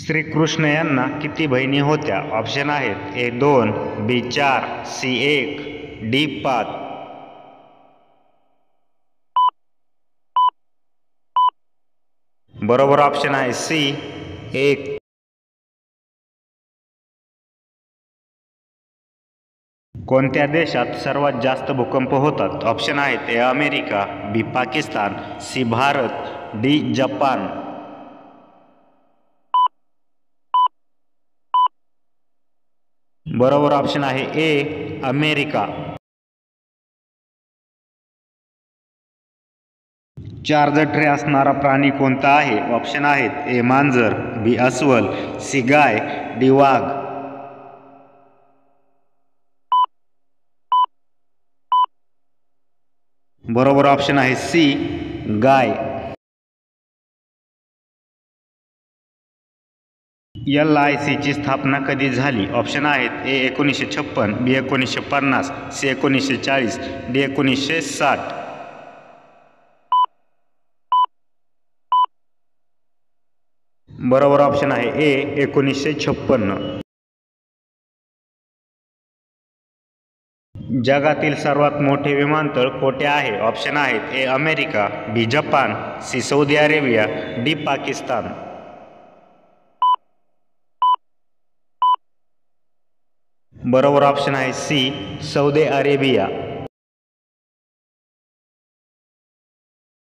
श्रीकृष्ण यांना किती बहिणी होत्या? ऑप्शन आहेत: ए 2, बी 4, सी 1, डी 5. बरोबर ऑप्शन आहे सी 1. कोणत्या देशात सर्वात जास्त भूकंप होतात? ऑप्शन आहेत: A America, B Pakistan, C Bharat, D जपान. बरोबर ऑप्शन आहे ए अमेरिका. 4 जठरे असणारा प्राणी कोणता आहे? ऑप्शन आहेत: ए मांजर, बी अस्वल, सी गाय, डी वाघ. बरोबर ऑप्शन आहे सी गाय. LIC ची स्थापना कधी झाली? ऑप्शन आहेत: ए 1956, बी 1950, सी 1940, डी 1960. बरोबर ऑप्शन आहे ए 1956. जगातील सर्वात मोठे विमानतळ कोठे आहे? ऑप्शन आहेत: ए अमेरिका, बी जपान, C Saudi Arabia, D Pakistan. बरोबर ऑप्शन आहे सी सौदी अरेबिया.